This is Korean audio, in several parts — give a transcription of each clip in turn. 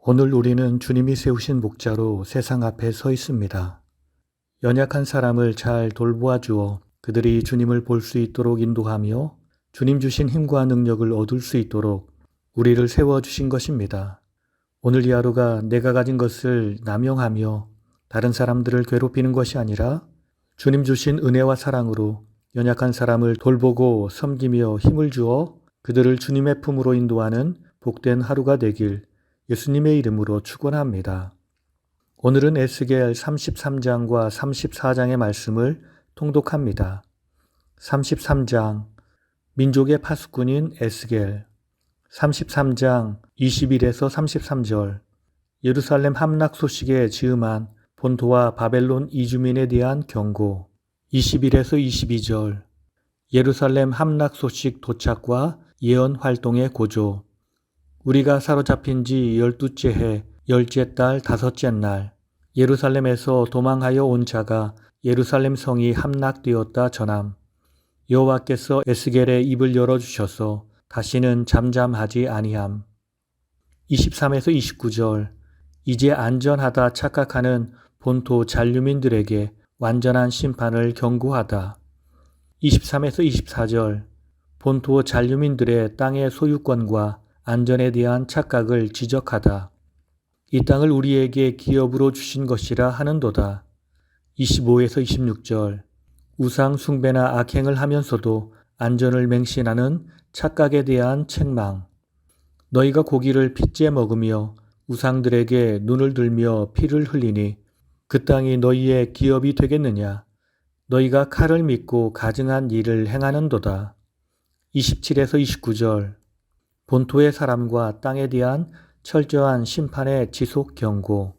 오늘 우리는 주님이 세우신 목자로 세상 앞에 서 있습니다. 연약한 사람을 잘 돌보아 주어 그들이 주님을 볼 수 있도록 인도하며 주님 주신 힘과 능력을 얻을 수 있도록 우리를 세워주신 것입니다. 오늘 이 하루가 내가 가진 것을 남용하며 다른 사람들을 괴롭히는 것이 아니라 주님 주신 은혜와 사랑으로 연약한 사람을 돌보고 섬기며 힘을 주어 그들을 주님의 품으로 인도하는 복된 하루가 되길 예수님의 이름으로 축원합니다. 오늘은 에스겔 33장과 34장의 말씀을 통독합니다. 33장 민족의 파수꾼인 에스겔 33장 21에서 33절 예루살렘 함락 소식에 즈음한 본토와 바벨론 이주민에 대한 경고 21에서 22절 예루살렘 함락 소식 도착과 예언 활동의 고조 우리가 사로잡힌 지 12째 해 10째 달 5째 날 예루살렘에서 도망하여 온 자가 예루살렘 성이 함락되었다 전함. 여호와께서 에스겔의 입을 열어주셔서 다시는 잠잠하지 아니함. 23에서 29절 이제 안전하다 착각하는 본토 잔류민들에게 완전한 심판을 경고하다. 23에서 24절 본토 잔류민들의 땅의 소유권과 안전에 대한 착각을 지적하다. 이 땅을 우리에게 기업으로 주신 것이라 하는도다. 25에서 26절 우상 숭배나 악행을 하면서도 안전을 맹신하는 착각에 대한 책망. 너희가 고기를 핏째 먹으며 우상들에게 눈을 들며 피를 흘리니 그 땅이 너희의 기업이 되겠느냐. 너희가 칼을 믿고 가증한 일을 행하는도다. 27에서 29절 본토의 사람과 땅에 대한 철저한 심판의 지속 경고.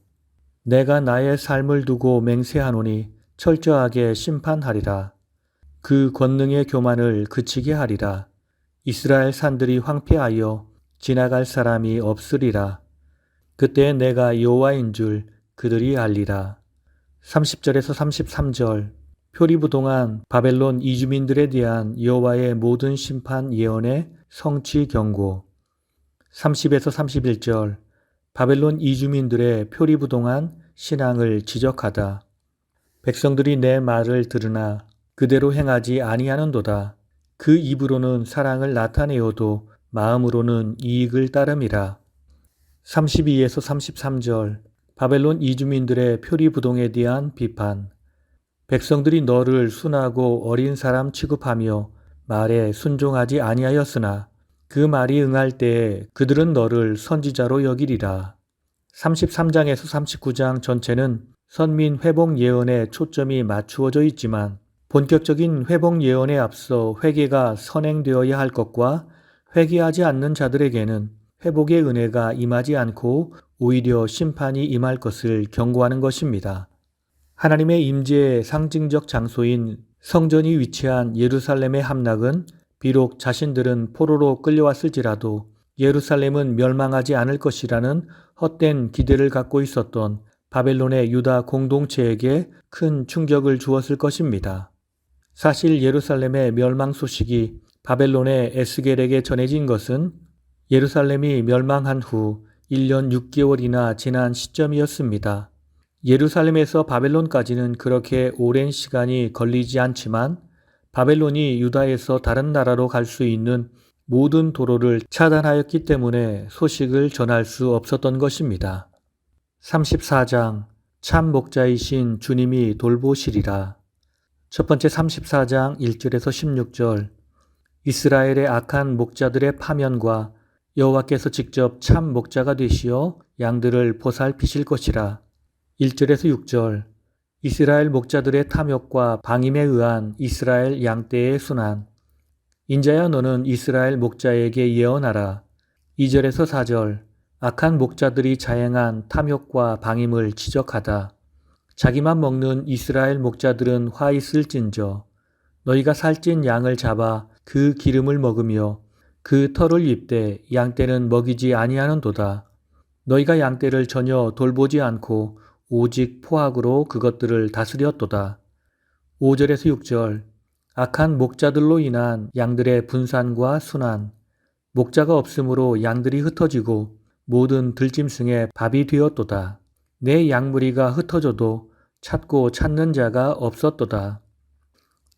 내가 나의 삶을 두고 맹세하노니 철저하게 심판하리라. 그 권능의 교만을 그치게 하리라. 이스라엘 산들이 황폐하여 지나갈 사람이 없으리라. 그때 내가 여호와인 줄 그들이 알리라. 30절에서 33절 표리부동한 바벨론 이주민들에 대한 여호와의 모든 심판 예언의 성취 경고. 30에서 31절 바벨론 이주민들의 표리부동한 신앙을 지적하다. 백성들이 내 말을 들으나 그대로 행하지 아니하는도다. 그 입으로는 사랑을 나타내어도 마음으로는 이익을 따름이라. 32에서 33절 바벨론 이주민들의 표리부동에 대한 비판. 백성들이 너를 순하고 어린 사람 취급하며 말에 순종하지 아니하였으나 그 말이 응할 때에 그들은 너를 선지자로 여기리라. 33장에서 39장 전체는 선민 회복 예언에 초점이 맞추어져 있지만 본격적인 회복 예언에 앞서 회개가 선행되어야 할 것과 회개하지 않는 자들에게는 회복의 은혜가 임하지 않고 오히려 심판이 임할 것을 경고하는 것입니다. 하나님의 임재의 상징적 장소인 성전이 위치한 예루살렘의 함락은 비록 자신들은 포로로 끌려왔을지라도 예루살렘은 멸망하지 않을 것이라는 헛된 기대를 갖고 있었던 바벨론의 유다 공동체에게 큰 충격을 주었을 것입니다. 사실 예루살렘의 멸망 소식이 바벨론의 에스겔에게 전해진 것은 예루살렘이 멸망한 후 1년 6개월이나 지난 시점이었습니다. 예루살렘에서 바벨론까지는 그렇게 오랜 시간이 걸리지 않지만 바벨론이 유다에서 다른 나라로 갈 수 있는 모든 도로를 차단하였기 때문에 소식을 전할 수 없었던 것입니다. 34장 참 목자이신 주님이 돌보시리라. 첫 번째 34장 1절에서 16절 이스라엘의 악한 목자들의 파면과 여호와께서 직접 참 목자가 되시어 양들을 보살피실 것이라. 1절에서 6절 이스라엘 목자들의 탐욕과 방임에 의한 이스라엘 양떼의 순환. 인자야 너는 이스라엘 목자에게 예언하라. 2절에서 4절 악한 목자들이 자행한 탐욕과 방임을 지적하다. 자기만 먹는 이스라엘 목자들은 화 있을진저 너희가 살찐 양을 잡아 그 기름을 먹으며 그 털을 입되 양떼는 먹이지 아니하는도다. 너희가 양떼를 전혀 돌보지 않고 오직 포악으로 그것들을 다스렸도다. 5절에서 6절 악한 목자들로 인한 양들의 분산과 순환. 목자가 없으므로 양들이 흩어지고 모든 들짐승의 밥이 되었도다. 내 양무리가 흩어져도 찾고 찾는 자가 없었도다.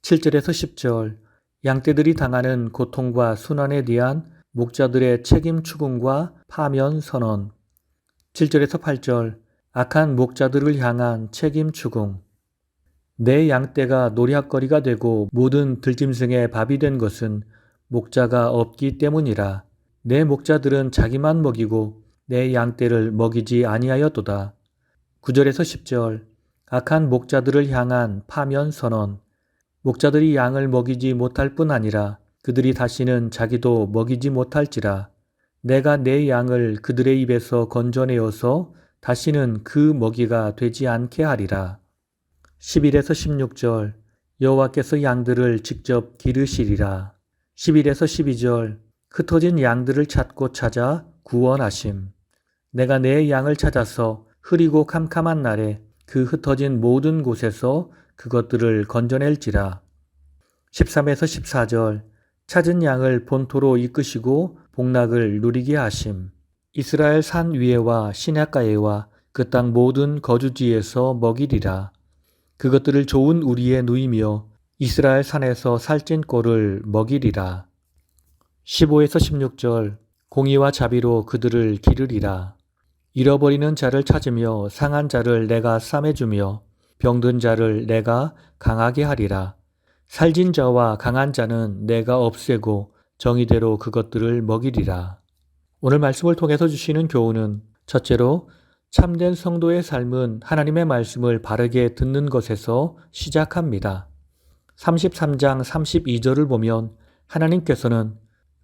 7절에서 10절 양떼들이 당하는 고통과 순환에 대한 목자들의 책임 추궁과 파면 선언. 7절에서 8절 악한 목자들을 향한 책임 추궁. 내 양떼가 노략거리가 되고 모든 들짐승의 밥이 된 것은 목자가 없기 때문이라. 내 목자들은 자기만 먹이고 내 양떼를 먹이지 아니하였도다. 9절에서 10절 악한 목자들을 향한 파면 선언. 목자들이 양을 먹이지 못할 뿐 아니라 그들이 다시는 자기도 먹이지 못할지라. 내가 내 양을 그들의 입에서 건져내어서 다시는 그 먹이가 되지 않게 하리라. 11에서 16절 여호와께서 양들을 직접 기르시리라. 11에서 12절 흩어진 양들을 찾고 찾아 구원하심. 내가 내 양을 찾아서 흐리고 캄캄한 날에 그 흩어진 모든 곳에서 그것들을 건져낼지라. 13에서 14절 찾은 양을 본토로 이끄시고 복락을 누리게 하심. 이스라엘 산 위에와 시냇가에와 그 땅 모든 거주지에서 먹이리라. 그것들을 좋은 우리에 누이며 이스라엘 산에서 살찐 꼴을 먹이리라. 15에서 16절 공의와 자비로 그들을 기르리라. 잃어버리는 자를 찾으며 상한 자를 내가 싸매주며 병든 자를 내가 강하게 하리라. 살진 자와 강한 자는 내가 없애고 정의대로 그것들을 먹이리라. 오늘 말씀을 통해서 주시는 교훈은 첫째로 참된 성도의 삶은 하나님의 말씀을 바르게 듣는 것에서 시작합니다. 33장 32절을 보면 하나님께서는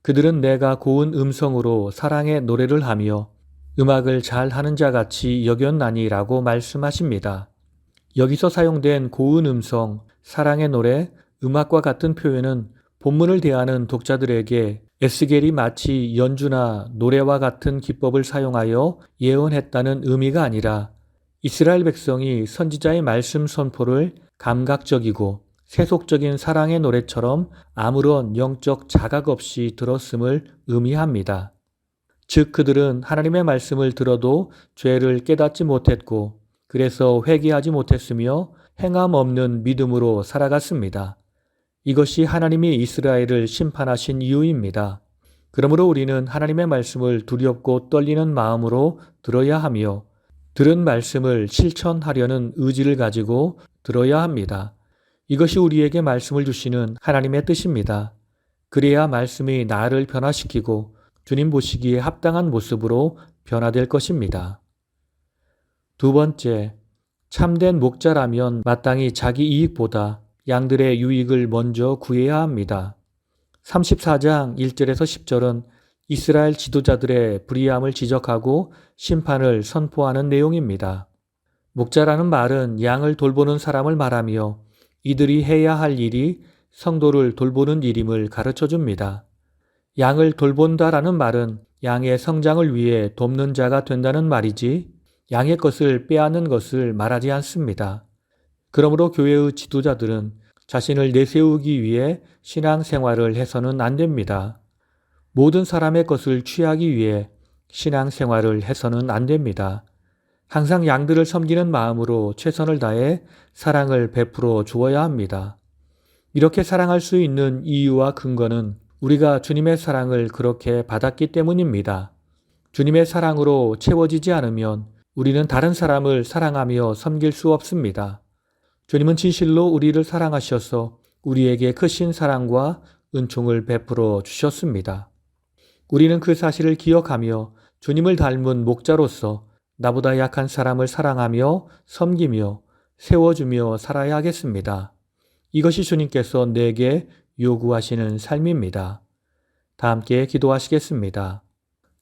그들은 내가 고운 음성으로 사랑의 노래를 하며 음악을 잘 하는 자 같이 여겼나니라고 말씀하십니다. 여기서 사용된 고운 음성, 사랑의 노래, 음악과 같은 표현은 본문을 대하는 독자들에게 에스겔이 마치 연주나 노래와 같은 기법을 사용하여 예언했다는 의미가 아니라 이스라엘 백성이 선지자의 말씀 선포를 감각적이고 세속적인 사랑의 노래처럼 아무런 영적 자각 없이 들었음을 의미합니다. 즉 그들은 하나님의 말씀을 들어도 죄를 깨닫지 못했고 그래서 회개하지 못했으며 행함 없는 믿음으로 살아갔습니다. 이것이 하나님이 이스라엘을 심판하신 이유입니다. 그러므로 우리는 하나님의 말씀을 두렵고 떨리는 마음으로 들어야 하며 들은 말씀을 실천하려는 의지를 가지고 들어야 합니다. 이것이 우리에게 말씀을 주시는 하나님의 뜻입니다. 그래야 말씀이 나를 변화시키고 주님 보시기에 합당한 모습으로 변화될 것입니다. 두 번째, 참된 목자라면 마땅히 자기 이익보다 양들의 유익을 먼저 구해야 합니다. 34장 1절에서 10절은 이스라엘 지도자들의 불의함을 지적하고 심판을 선포하는 내용입니다. 목자라는 말은 양을 돌보는 사람을 말하며 이들이 해야 할 일이 성도를 돌보는 일임을 가르쳐 줍니다. 양을 돌본다라는 말은 양의 성장을 위해 돕는 자가 된다는 말이지 양의 것을 빼앗는 것을 말하지 않습니다. 그러므로 교회의 지도자들은 자신을 내세우기 위해 신앙생활을 해서는 안 됩니다. 모든 사람의 것을 취하기 위해 신앙생활을 해서는 안 됩니다. 항상 양들을 섬기는 마음으로 최선을 다해 사랑을 베풀어 주어야 합니다. 이렇게 사랑할 수 있는 이유와 근거는 우리가 주님의 사랑을 그렇게 받았기 때문입니다. 주님의 사랑으로 채워지지 않으면 우리는 다른 사람을 사랑하며 섬길 수 없습니다. 주님은 진실로 우리를 사랑하셔서 우리에게 크신 사랑과 은총을 베풀어 주셨습니다. 우리는 그 사실을 기억하며 주님을 닮은 목자로서 나보다 약한 사람을 사랑하며 섬기며 세워주며 살아야 하겠습니다. 이것이 주님께서 내게 요구하시는 삶입니다. 다 함께 기도하시겠습니다.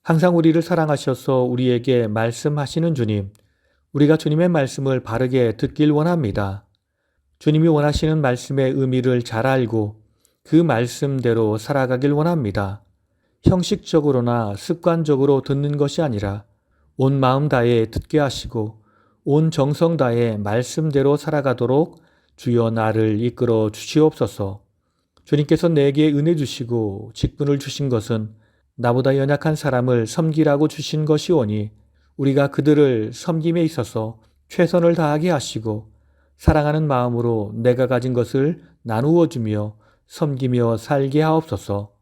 항상 우리를 사랑하셔서 우리에게 말씀하시는 주님, 우리가 주님의 말씀을 바르게 듣길 원합니다. 주님이 원하시는 말씀의 의미를 잘 알고 그 말씀대로 살아가길 원합니다. 형식적으로나 습관적으로 듣는 것이 아니라 온 마음 다해 듣게 하시고 온 정성 다해 말씀대로 살아가도록 주여 나를 이끌어 주시옵소서. 주님께서 내게 은혜 주시고 직분을 주신 것은 나보다 연약한 사람을 섬기라고 주신 것이오니 우리가 그들을 섬김에 있어서 최선을 다하게 하시고 사랑하는 마음으로 내가 가진 것을 나누어 주며 섬기며 살게 하옵소서.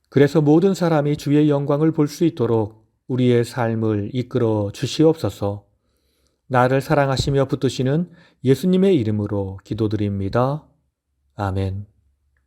그래서 모든 사람이 주의 영광을 볼 수 있도록 우리의 삶을 이끌어 주시옵소서. 나를 사랑하시며 붙드시는 예수님의 이름으로 기도드립니다. 아멘.